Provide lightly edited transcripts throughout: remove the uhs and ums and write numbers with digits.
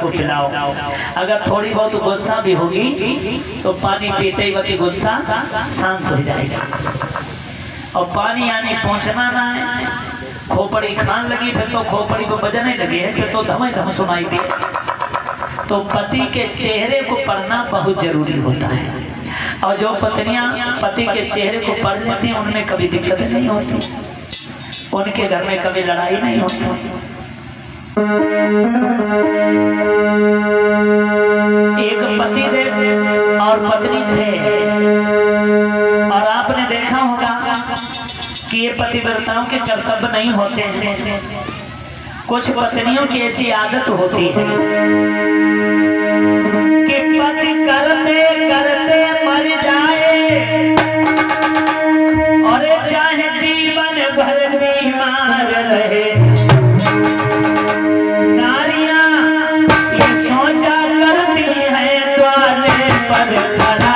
को पिलाओ। अगर थोड़ी बहुत गुस्सा भी होगी तो पानी पीते ही वक्त गुस्सा शांत हो जाएगा। और पानी यानी पहुंचना ना है, खोपड़ी खान लगी फिर तो खोपड़ी को बजने लगी है, फिर तो धम धम सुनाई दे। तो पति के चेहरे को पढ़ना बहुत जरूरी होता है। और जो पत्नियां पति के चेहरे को पढ़ लेती हैं उनमें कभी दिक्कत नहीं होती, उनके घर में कभी लड़ाई नहीं होती। एक पति देव और पत्नी थे, और आपने देखा होगा कि ये पतिव्रताओं के कर्तव्य नहीं होते हैं। कुछ पत्नियों की ऐसी आदत होती है कि पति करते करते मर जाए और चाहे जीवन भर बीमार रहे। नारियां ये सोचा करती है द्वारे पर खड़ा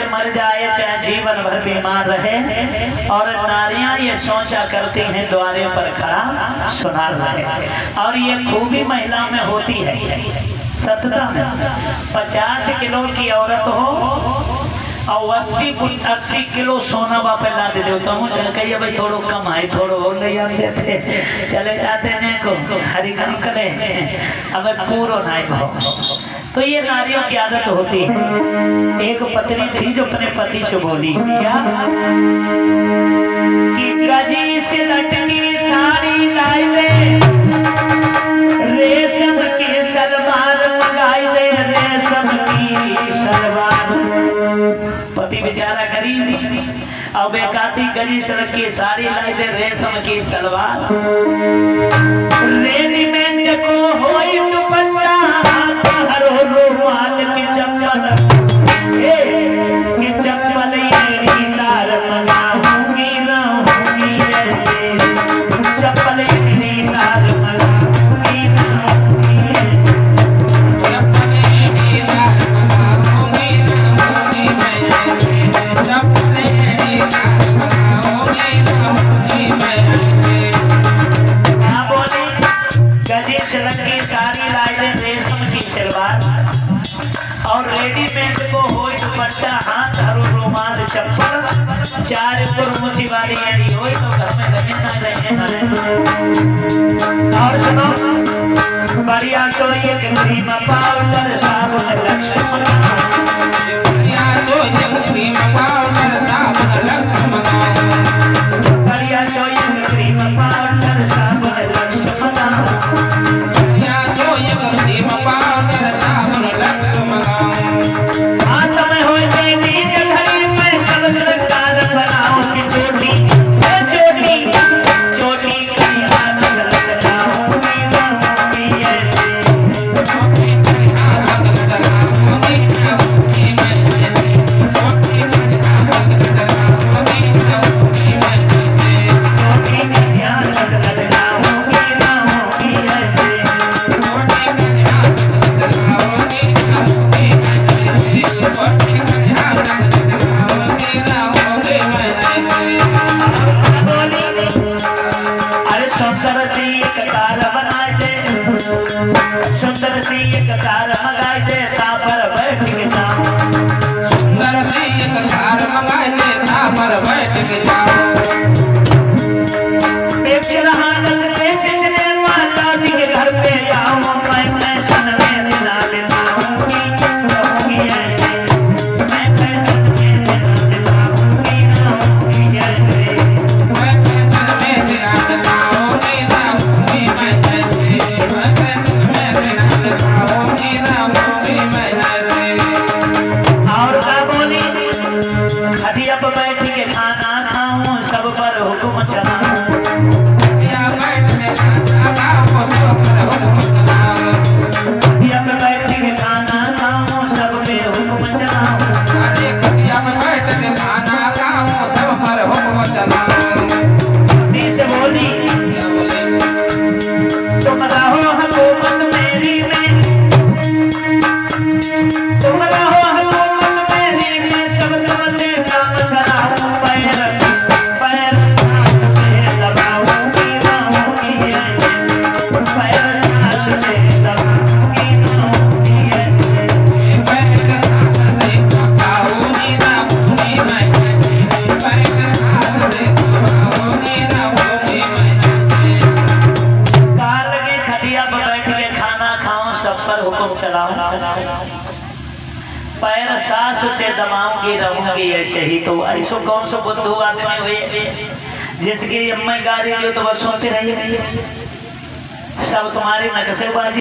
मर जाए चाहे जीवन भर बीमार रहे। और नारियां ये सोचा करती हैं द्वारे पर खड़ा सुनार रहे। और ये खूबी महिला में होती है। सतता में 50 किलो की औरत हो और 80 किलो सोना वापस ला दे देता हूँ, कहिए भाई थोड़ो कम आए, थोड़ो और ले आते थे, चले जाते हैं को हरी काम करे, अब पूरा नहीं भाव। तो ये नारियों की आदत होती है। एक पत्नी थी जो अपने पति से बोली क्या कि गजी से लटकी साड़ी लाई दे, रेशम की सलवार मंगाई दे, रेशम की सलवार। पति बेचारा गरीब अब एकाती गजी से की साड़ी लाई दे, रेशम की सलवार। रेडीमेड को होई दुपट्टा रुमाल की चप्पल, ये चप्पल ये तार मंगाऊंगी रहूंगी ऐसे, चप्पल ये तार मंगाऊंगी रहूंगी ऐसे, चप्पल ये तार मंगाऊंगी रहूंगी मैं ऐसे, चप्पल ये तार मंगाऊंगी रहूंगी मैं ऐसे। हाँ बोली गजी से लगी साड़ी लाई दे, रेशम की सलवार और रेडीमेड को हो दुपट्टा, हाथ हरो रुमाल चप्पल, 4 मुची वाली यदि हो तो घर में जमीन ना रहे। और सुनो बढ़िया तो ये क्रीम पाउडर साबुन लक्ष्मण, बढ़िया तो ये क्रीम पाउडर साबुन लक्ष्मण, बढ़िया तो ये क्रीम पाउडर साबुन लक्ष्मण, बढ़िया तो ये क्रीम पाउडर साबुन लक्ष्मण। हाथ में हो देवी घड़ी में सब सरकार बनाओ की चोटी, चोटी चोटी की हाथ लगाऊंगी रहूंगी ऐसे, चोटी की हाथ लगाऊंगी रहूंगी मैं ऐसे, चोटी की हाथ लगाऊंगी रहूंगी मैं ऐसे, चोटी की हाथ लगाऊंगी रहूंगी ऐसे, चोटी की हाथ लगाऊंगी रहूंगी अरे सुंदर सी एक कार बनाए दे, सुंदर सी एक कार मंगाए दे, पर बैठ के जाओ, सुंदर सी एक कार मंगाए दे, पर बैठ के जाओ। एक हालत में किसने माता जी के घर पे जाओ, मैं सन में दिला देता हूँ ऐसे, मैं सन में दिला देता हूँ ऐसे, मैं सन में दिला देता हूँ सब पर हुक्म चलाऊं, पैर सास से दबाऊंगी रहूंगी ऐसे ही। तो ऐसो कौन सा बुद्धू आदमी हुए जिसकी अम्मा गाड़ी दी तो बस सुनते रहिए, सब तुम्हारी नक्शेबाजी।